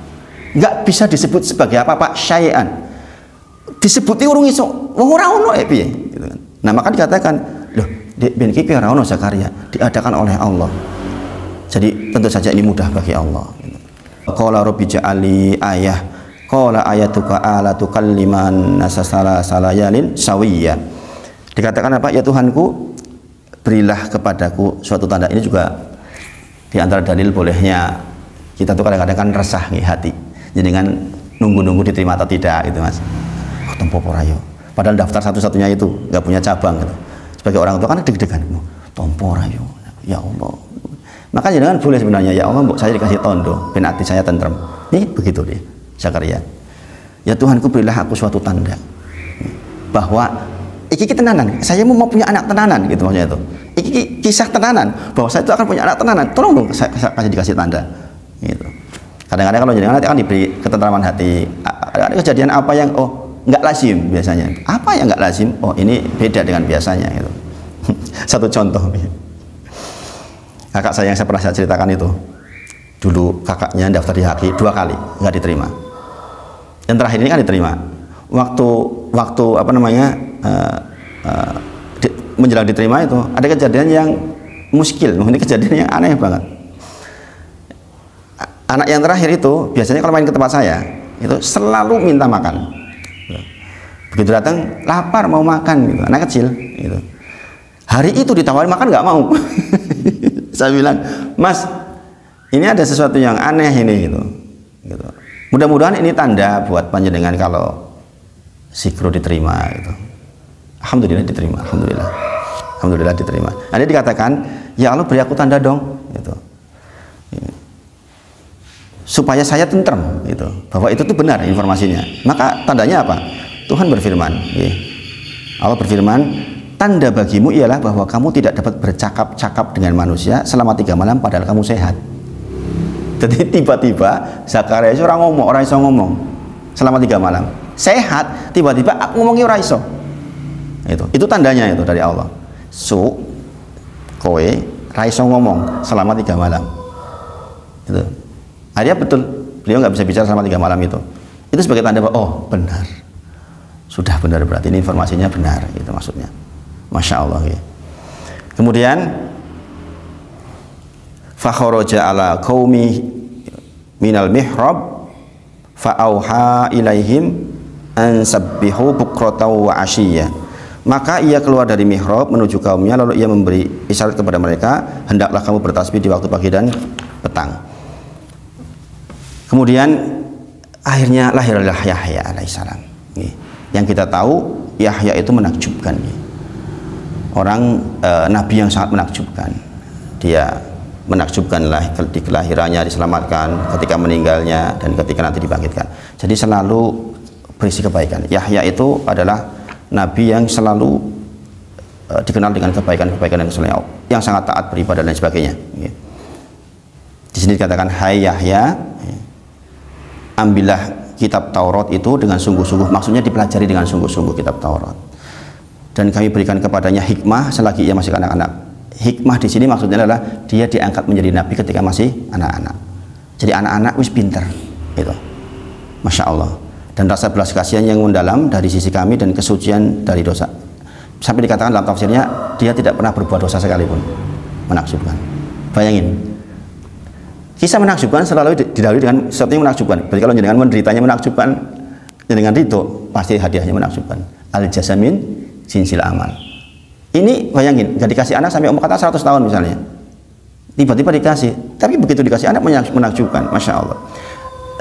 Nggak bisa disebut sebagai apa-apa syai'an. Disebuti urung iso, wong ora ono piye gitu kan. Nah, maka dikatakan, loh, ben iki ora ono Zakaria, diadakan oleh Allah. Jadi tentu saja ini mudah bagi Allah. Qala rabbi ja'ali ayah, qala ayatuka ala tukalliman nasasala salayalin sawiyya. Dikatakan apa? Ya Tuhanku, berilah kepadaku suatu tanda. Ini juga di antara dalil bolehnya kita tuh kadang-kadang kan resah nih hati. Jadi kan nunggu-nunggu diterima atau tidak gitu Mas. Oh, tempo porayo. Padahal daftar satu-satunya itu nggak punya cabang gitu. Sebagai orang tua kan deg-degan, tempo porayo. Ya Allah. Maka jangan boleh sebenarnya, ya Allah, saya dikasih tondo, ben hati saya tentrem. Nih begitu deh Zakaria. Ya Tuhanku, berilah aku suatu tanda bahwa iki tenanan, saya mau punya anak tenanan gitu maksudnya itu. Iki kisah tenanan bahwa saya itu akan punya anak tenanan. Tolong dong saya kasih dikasih tanda. Gitu. Kadang-kadang kalau jenengan nanti akan diberi ketentraman hati. Ada kejadian apa yang nggak lazim biasanya. Apa yang nggak lazim? Oh ini beda dengan biasanya gitu. Satu contoh. Kakak saya yang saya pernah ceritakan itu. Dulu kakaknya daftar di HAKI 2 kali nggak diterima. Yang terakhir ini kan diterima. Waktu apa namanya menjelang diterima itu ada kejadian yang muskil, ini kejadian yang aneh banget. Anak yang terakhir itu biasanya kalau main ke tempat saya itu selalu minta makan. Begitu datang lapar mau makan gitu, anak kecil gitu. Hari itu ditawarin makan nggak mau. Saya bilang, Mas, ini ada sesuatu yang aneh ini gitu. Mudah-mudahan ini tanda buat panjenengan kalau sikro diterima gitu. Alhamdulillah diterima, alhamdulillah diterima. Ada dikatakan, ya Allah beri aku tanda dong, gitu. Supaya saya tentrem, gitu. Bahwa itu tuh benar informasinya. Maka tandanya apa? Tuhan berfirman, Allah berfirman, tanda bagimu ialah bahwa kamu tidak dapat bercakap-cakap dengan manusia selama 3 malam padahal kamu sehat. Jadi tiba-tiba Zakaria itu orang iso ngomong selama 3 malam. Sehat, tiba-tiba aku ngomongnya ora iso. Itu tandanya itu dari Allah. Kowe ra iso ngomong selama 3 malam. Itu. Akhirnya betul, beliau nggak bisa bicara selama 3 malam itu. Itu sebagai tanda bahwa oh benar, sudah benar berarti ini informasinya benar. Itu maksudnya. Masya Allah. Ya. Kemudian fakharaja ala qaumi minal mihrab fa'auha ilaihim an sabbihu bukratan wa asyiyya. Maka ia keluar dari mihrab menuju kaumnya, lalu ia memberi isyarat kepada mereka, hendaklah kamu bertasbih di waktu pagi dan petang. Kemudian akhirnya lahirlah Yahya alaihissalam. Yang kita tahu Yahya itu menakjubkan. Orang nabi yang sangat menakjubkan. Dia menakjubkan di kelahirannya, diselamatkan, ketika meninggalnya, dan ketika nanti dibangkitkan. Jadi selalu berisi kebaikan. Yahya itu adalah nabi yang selalu dikenal dengan kebaikan-kebaikan yang sangat taat beribadah dan sebagainya. Di sini dikatakan, hai Yahya, ambillah kitab Taurat itu dengan sungguh-sungguh. Maksudnya dipelajari dengan sungguh-sungguh kitab Taurat. Dan kami berikan kepadanya hikmah selagi ia masih anak-anak. Hikmah di sini maksudnya adalah dia diangkat menjadi nabi ketika masih anak-anak. Jadi anak-anak wis pinter, itu. Masya Allah. Dan rasa belas kasihan yang mendalam dari sisi kami dan kesucian dari dosa. Sampai dikatakan dalam tafsirnya dia tidak pernah berbuat dosa sekalipun. Menakjubkan. Bayangin. Kisah menakjubkan selalu didahului dengan sesuatu yang menakjubkan. Berarti kalau jenengan menderitanya menakjubkan, jenengan itu pasti hadiahnya menakjubkan. Al jazamin jinsil amal. Ini bayangin, gak dikasih anak sampai umur kata 100 tahun misalnya, tiba-tiba dikasih, tapi begitu dikasih anak menakjubkan. Masya Allah.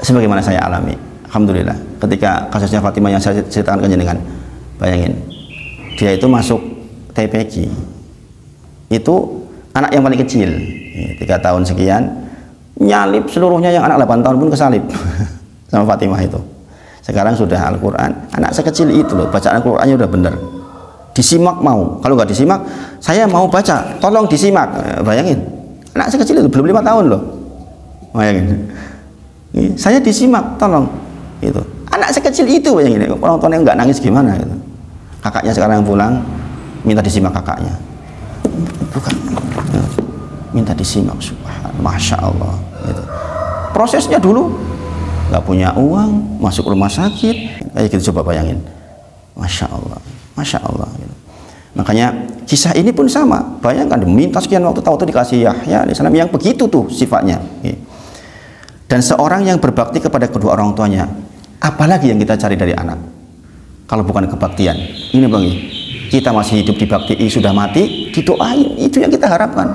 Sebagaimana saya alami, alhamdulillah, ketika kasusnya Fatimah yang saya ceritakan ke jenengan, bayangin, dia itu masuk TPQ, itu anak yang paling kecil, 3 tahun sekian, nyalip seluruhnya, yang anak 8 tahun pun kesalip sama Fatimah itu. Sekarang sudah Al-Quran, anak sekecil itu loh, bacaan Al-Qurannya udah bener. Disimak mau, kalau nggak disimak, saya mau baca, tolong disimak. Bayangin, anak sekecil itu belum 5 tahun loh. Bayangin, saya disimak, tolong. Itu anak sekecil itu, bayangin, orang tuanya nggak nangis gimana? Gitu. Kakaknya sekarang pulang, minta disimak kakaknya. Bukan, minta disimak, subhanallah, masya Allah. Gitu. Prosesnya dulu nggak punya uang, masuk rumah sakit, kayak gitu. Coba bayangin, masya Allah, masya Allah. Gitu. Makanya kisah ini pun sama. Bayangkan minta sekian waktu, tahu dikasih Yahya alaihissalam yang begitu tuh sifatnya. Dan seorang yang berbakti kepada kedua orang tuanya, apalagi yang kita cari dari anak kalau bukan kebaktian? Ini Bang, kita masih hidup dibakti, sudah mati didoain, itu yang kita harapkan.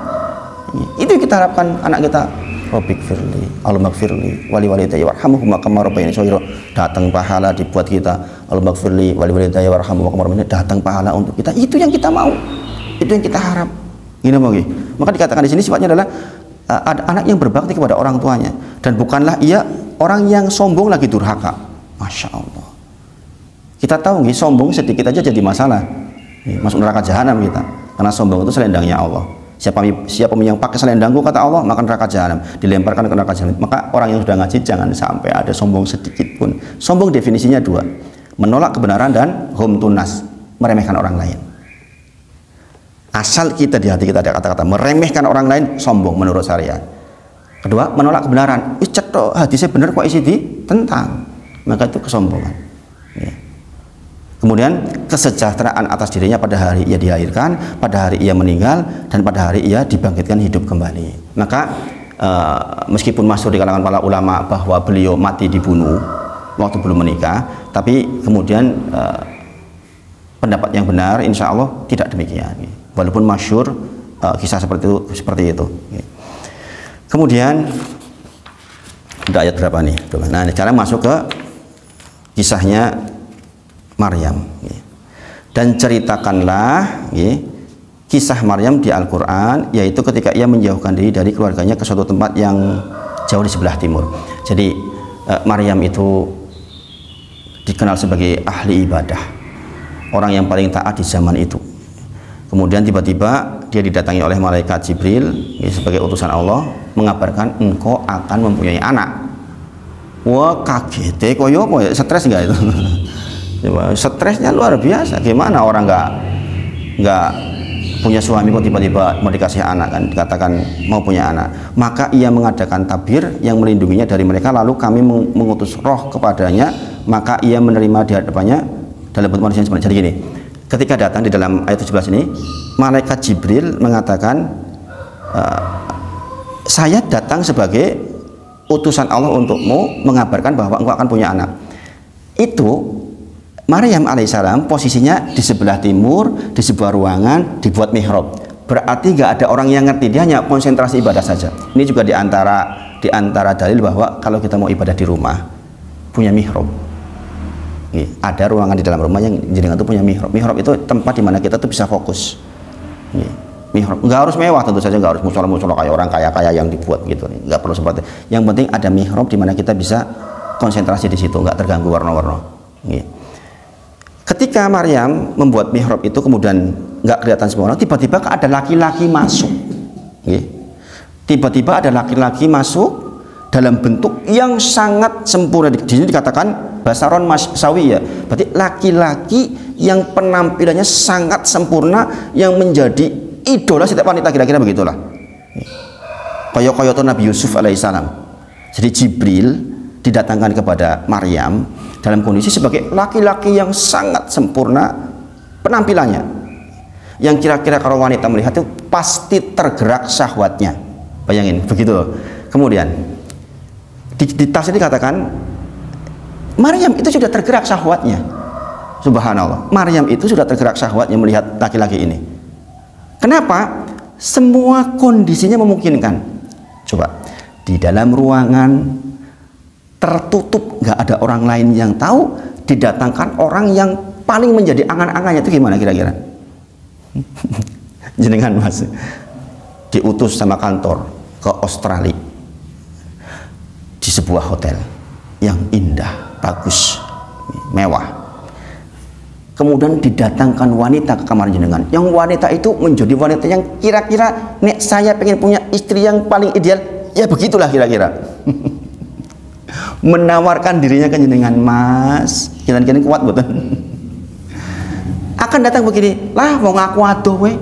Itu yang kita harapkan anak kita. Rabbighfirli, Allahummaghfirli, waliwalidayya warhamhuma kama rabbayani shaghira. Datang pahala dibuat kita. Allahummaghfirli, waliwalidayya warhamhuma kama rabbayani, datang pahala untuk kita. Itu yang kita mau. Itu yang kita harap. Ini Bang. Maka dikatakan di sini sifatnya adalah ada anak yang berbakti kepada orang tuanya dan bukanlah ia orang yang sombong lagi durhaka. Masya Allah. Kita tahu sombong sedikit aja jadi masalah. Masuk neraka jahanam kita. Karena sombong itu selendangnya Allah. Siapa yang pakai selendangku kata Allah, maka neraka jahanam, dilemparkan ke neraka jahanam. Maka orang yang sudah ngaji jangan sampai ada sombong sedikit pun. Sombong definisinya dua, menolak kebenaran dan humtunas, meremehkan orang lain. Asal kita di hati kita ada kata-kata meremehkan orang lain, sombong menurut syariat. Kedua, menolak kebenaran. Cetok hati saya benar kok isi ditentang, maka itu kesombongan. Ya. Kemudian kesejahteraan atas dirinya pada hari ia dilahirkan, pada hari ia meninggal, dan pada hari ia dibangkitkan hidup kembali. Maka meskipun masyhur di kalangan para ulama bahwa beliau mati dibunuh waktu belum menikah, tapi kemudian pendapat yang benar insya Allah tidak demikian. Walaupun masyhur kisah seperti itu. Kemudian udah ayat berapa nih? Nah, sekarang masuk ke kisahnya Maryam, dan ceritakanlah kisah Maryam di Al-Quran, yaitu ketika ia menjauhkan diri dari keluarganya ke suatu tempat yang jauh di sebelah timur. Jadi Maryam itu dikenal sebagai ahli ibadah, orang yang paling taat di zaman itu. Kemudian tiba-tiba dia didatangi oleh malaikat Jibril sebagai utusan Allah, mengabarkan engkau akan mempunyai anak. Wah, kaget, koyo apa ya, stres enggak itu? Stresnya luar biasa. Gimana orang nggak punya suami kok tiba-tiba mau dikasih anak, kan dikatakan mau punya anak. Maka ia mengadakan tabir yang melindunginya dari mereka, lalu kami mengutus roh kepadanya, maka ia menerima di hadapannya dalam bentuk manusia yang sebenarnya. Jadi gini, ketika datang di dalam ayat 17 ini, malaikat Jibril mengatakan, saya datang sebagai utusan Allah untukmu, mengabarkan bahwa engkau akan punya anak. Itu Maryam alaihissalam posisinya di sebelah timur, di sebuah ruangan, dibuat mihrab. Berarti nggak ada orang yang ngerti, dia hanya konsentrasi ibadah saja. Ini juga di antara dalil bahwa kalau kita mau ibadah di rumah, punya mihrab. Ada ruangan di dalam rumah yang jenengan itu punya mihrab. Mihrab itu tempat di mana kita tuh bisa fokus. Mihrab nggak harus mewah, tentu saja nggak harus musola kayak orang kaya yang dibuat gitu. Nggak perlu seperti. Yang penting ada mihrab di mana kita bisa konsentrasi di situ, nggak terganggu warna-warna. Ketika Maryam membuat mihrab itu, kemudian nggak kelihatan semua orang, tiba-tiba ada laki-laki masuk. Tiba-tiba ada laki-laki masuk dalam bentuk yang sangat sempurna. Di sini dikatakan basaron masyawi, ya, berarti laki-laki yang penampilannya sangat sempurna, yang menjadi idola setiap wanita, kira-kira begitulah. Koyo-koyo Nabi Yusuf alaihissalam. Jadi Jibril didatangkan kepada Maryam dalam kondisi sebagai laki-laki yang sangat sempurna penampilannya, yang kira-kira kalau wanita melihat itu pasti tergerak syahwatnya. Bayangin begitu. Kemudian di tafsir dikatakan Maryam itu sudah tergerak syahwatnya. Subhanallah, Maryam itu sudah tergerak syahwatnya melihat laki-laki ini. Kenapa? Semua kondisinya memungkinkan. Coba di dalam ruangan tertutup, nggak ada orang lain yang tahu, didatangkan orang yang paling menjadi angan-angannya, itu gimana kira-kira? Jenengan Mas diutus sama kantor ke Australia di sebuah hotel yang indah, bagus, mewah. Kemudian didatangkan wanita ke kamar jenengan, yang wanita itu menjadi wanita yang kira-kira nek saya pengen punya istri yang paling ideal, ya begitulah kira-kira. Menawarkan dirinya ke jenengan, Mas, kira-kira kuat betul. Akan datang begini, lah mau ngaku aduh we.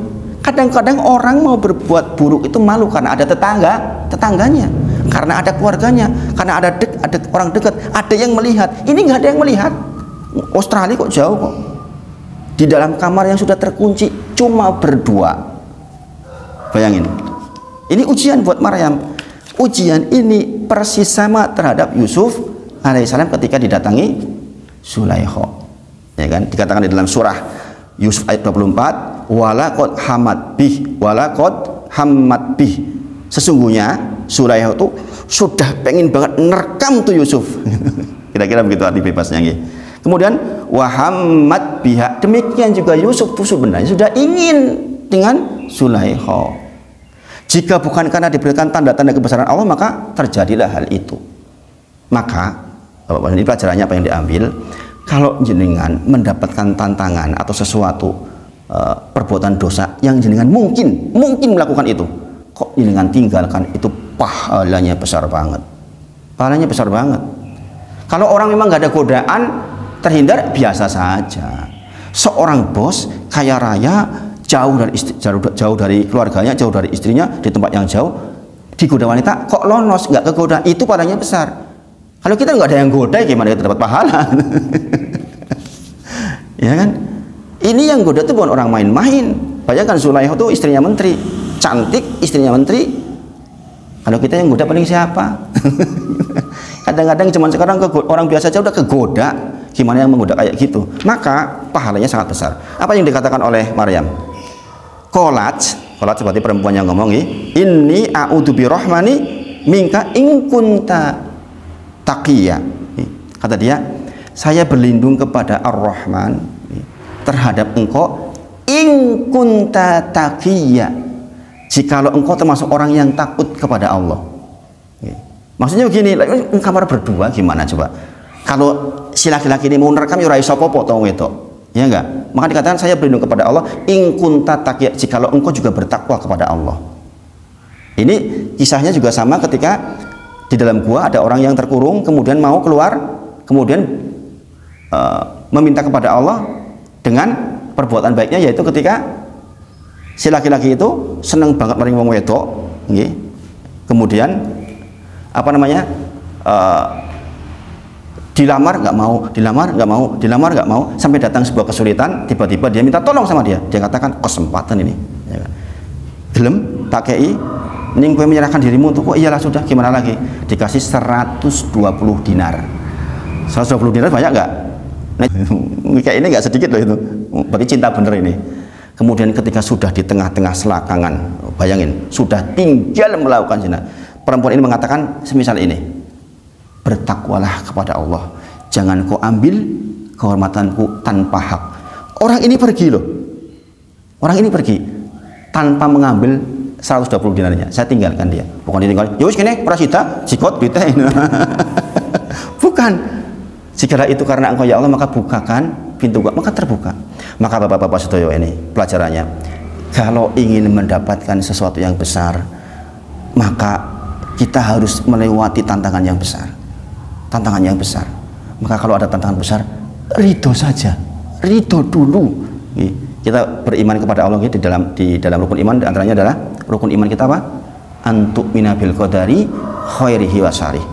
Kadang-kadang orang mau berbuat buruk itu malu karena ada tetangganya, karena ada keluarganya, karena ada orang dekat, ada yang melihat. Ini nggak ada yang melihat. Australia kok jauh kok. Di dalam kamar yang sudah terkunci, cuma berdua. Bayangin, ini ujian buat Maryam. Ujian ini persis sama terhadap Yusuf alaihissalam ketika didatangi Zulaikha. Ya kan? Dikatakan di dalam surah Yusuf ayat 24, walaqad hammat bih. Sesungguhnya Zulaikha itu sudah pengen banget nerekam tuh Yusuf. Kira-kira begitu arti bebasnya. Kemudian wahammat biha. Demikian juga Yusuf tuh sebenarnya sudah ingin dengan Zulaikha. Jika bukan karena diberikan tanda-tanda kebesaran Allah, maka terjadilah hal itu. Maka Bapak-bapak, ini pelajarannya apa yang diambil? Kalau jenengan mendapatkan tantangan atau sesuatu perbuatan dosa yang jenengan mungkin melakukan itu, kok jenengan tinggalkan, itu pahalanya besar banget. Pahalanya besar banget. Kalau orang memang nggak ada godaan, terhindar, biasa saja. Seorang bos kaya raya, jauh dari keluarganya, jauh dari istrinya, di tempat yang jauh, digoda wanita, kok lolos, nggak kegoda, itu padanya besar. Kalau kita nggak ada yang goda, gimana kita dapat pahala? Ya kan? Ini yang goda itu bukan orang main-main. Bayangkan Zulaikha itu istrinya menteri, cantik, istrinya menteri. Kalau kita yang goda paling siapa? Kadang-kadang zaman sekarang orang biasa aja udah kegoda, gimana yang menggoda kayak gitu? Maka pahalanya sangat besar. Apa yang dikatakan oleh Maryam? Qolat seperti perempuan yang ngomong, inni a'udzu birahmani minka in kunta taqiyya. Kata dia, saya berlindung kepada Ar-Rahman terhadap engkau in kunta taqiyya, jikalau engkau termasuk orang yang takut kepada Allah. Maksudnya begini, kamar berdua gimana coba? Kalau si laki-laki ini mau nerekam ya ora iso apa-apa to wedok. Ya enggak? Maka dikatakan saya berlindung kepada Allah in kunta taqiyya, jikalau engkau juga bertakwa kepada Allah. Ini kisahnya juga sama ketika di dalam gua ada orang yang terkurung, kemudian mau keluar, kemudian meminta kepada Allah dengan perbuatan baiknya, yaitu ketika si laki-laki itu seneng banget maring wong wedok, nggih. Kemudian apa namanya? Dilamar nggak mau, sampai datang sebuah kesulitan, tiba-tiba dia minta tolong sama dia. Dia katakan, kesempatan ini, ya kan? Gelem tak kei, ning kowe menyerahkan dirimu untuk, kok iyalah sudah, gimana lagi? Dikasih 120 dinar. 120 dinar banyak nggak? Nah, kayak ini nggak sedikit loh itu. Berarti cinta bener ini. Kemudian ketika sudah di tengah-tengah selakangan, bayangin, sudah tinggal melakukan zina, perempuan ini mengatakan semisal ini, bertakwalah kepada Allah, jangan kau ambil kehormatanku tanpa hak. Orang ini pergi loh, orang ini pergi tanpa mengambil 120 dinarnya. Saya tinggalkan dia, bukan ditinggal, ya wis kene prasida jikot kita ini. Bukan, jika itu karena engkau ya Allah, maka bukakan pintu gua, maka terbuka. Maka bapak-bapak sedoyo, ini pelajarannya, kalau ingin mendapatkan sesuatu yang besar, maka kita harus melewati tantangan yang besar. Tantangan yang besar. Maka kalau ada tantangan besar, ridho saja, ridho dulu. Kita beriman kepada Allah di dalam rukun iman, diantaranya adalah rukun iman kita apa? Antuk minabil qadari khairihi wa syarih,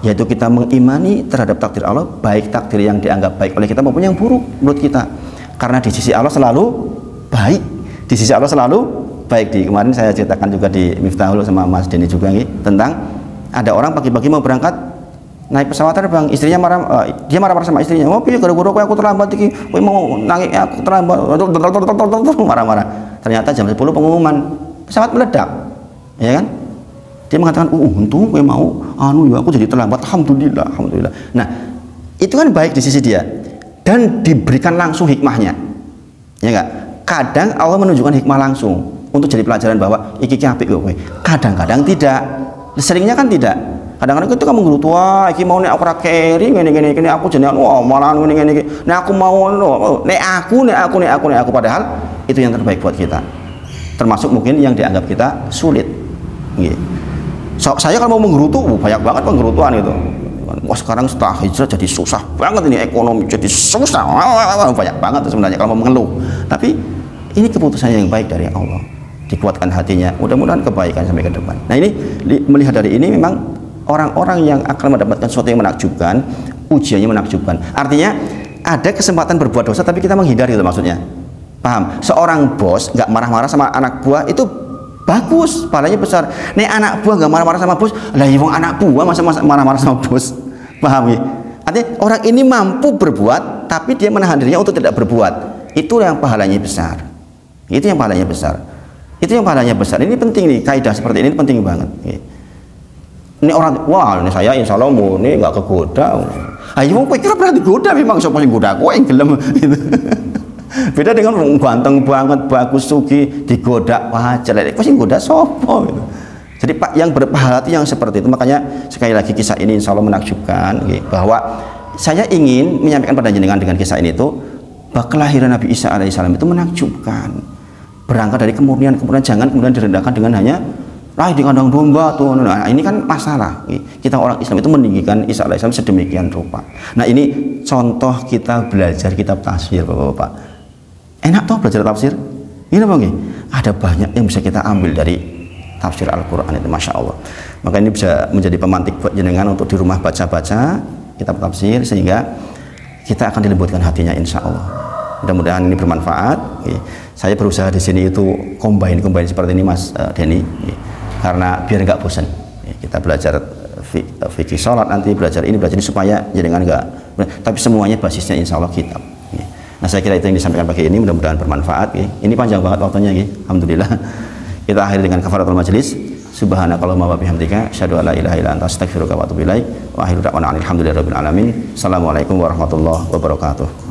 yaitu kita mengimani terhadap takdir Allah, baik takdir yang dianggap baik oleh kita maupun yang buruk menurut kita, karena di sisi Allah selalu baik, di sisi Allah selalu baik. Kemarin saya ceritakan juga di Miftahul sama Mas Denny juga tentang ada orang pagi-pagi mau berangkat naik pesawat terbang, istrinya dia marah-marah sama istrinya, oh piye gara-gara aku terlambat iki, kowe mau nangis aku terlambat, marah-marah. Ternyata jam 10 pengumuman pesawat meledak, ya kan? Dia mengatakan, untung kowe mau ya aku jadi terlambat, alhamdulillah. Nah, itu kan baik di sisi dia dan diberikan langsung hikmahnya, ya enggak? Kadang Allah menunjukkan hikmah langsung untuk jadi pelajaran bahwa iki apik kowe. Kadang-kadang tidak, seringnya kan tidak. Kadang-kadang itu kamu nggerutu, wah iki mau nek aku ora keri ngene aku jenengan malah ngene nek aku mau nek aku padahal itu yang terbaik buat kita. Termasuk mungkin yang dianggap kita sulit. Nggih. Saya kalau mau menggerutu banyak banget penggerutuan itu. Wah, sekarang setelah hijrah jadi susah banget ini, ekonomi jadi susah. Banyak banget sebenarnya kalau mau mengeluh. Tapi ini keputusan yang baik dari Allah. Dikuatkan hatinya, mudah-mudahan kebaikan sampai ke depan. Nah, ini melihat dari ini memang orang-orang yang akan mendapatkan sesuatu yang menakjubkan, ujiannya menakjubkan. Artinya ada kesempatan berbuat dosa tapi kita menghindari, itu maksudnya. Paham? Seorang bos nggak marah-marah sama anak buah itu bagus, pahalanya besar. Nih anak buah nggak marah-marah sama bos, lah wong anak buah masa marah-marah sama bos. Paham ya? Artinya orang ini mampu berbuat, tapi dia menahan dirinya untuk tidak berbuat. Itu yang pahalanya besar. Itu yang pahalanya besar. Itu yang pahalanya besar. Ini penting nih, kaidah seperti ini penting banget. Ini orang, wah ini saya insya Allah mau ini nggak kegoda. Ayo mau pikir pernah digoda memang siapa yang goda kau yang gelem. Beda dengan ganteng banget, bagus, sugi, digoda, wah jelek. Kau yang goda sopo. Gitu. Jadi Pak yang berpahala itu yang seperti itu. Makanya sekali lagi kisah ini insya Allah menakjubkan. Bahwa saya ingin menyampaikan pada jenengan dengan kisah ini itu bahwa kelahiran Nabi Isa alaihissalam itu menakjubkan. Berangkat dari kemurnian, jangan kemudian direndahkan dengan hanya lahir di kandang domba tuh. Nah, ini kan masalah. Kita orang Islam itu meninggikan Isa alaihissalam sedemikian rupa. Nah, ini contoh kita belajar kitab tafsir, Bapak-bapak. Enak toh belajar tafsir? Ini apa nggih? Ada banyak yang bisa kita ambil dari tafsir Al-Qur'an itu, Masya Allah. Maka ini bisa menjadi pemantik buat jenengan untuk di rumah baca-baca kitab tafsir sehingga kita akan dilembutkan hatinya insya Allah. Mudah-mudahan ini bermanfaat. Saya berusaha di sini itu combine seperti ini Mas Denny. Karena biar nggak bosan kita belajar fikih sholat nanti belajar ini supaya jangan nggak, tapi semuanya basisnya insya Allah kitab. Nah saya kira itu yang disampaikan pagi ini, mudah-mudahan bermanfaat. Ini panjang banget waktunya, alhamdulillah. Kita akhiri dengan kafaratul majelis. Subhanakallahumma wa bihamdika asyhadu an la ilaha illa anta astaghfiruka wa atubu ilaik wa akhiru da'wana alhamdulillahirabbil alamin. Assalamualaikum warahmatullahi wabarakatuh.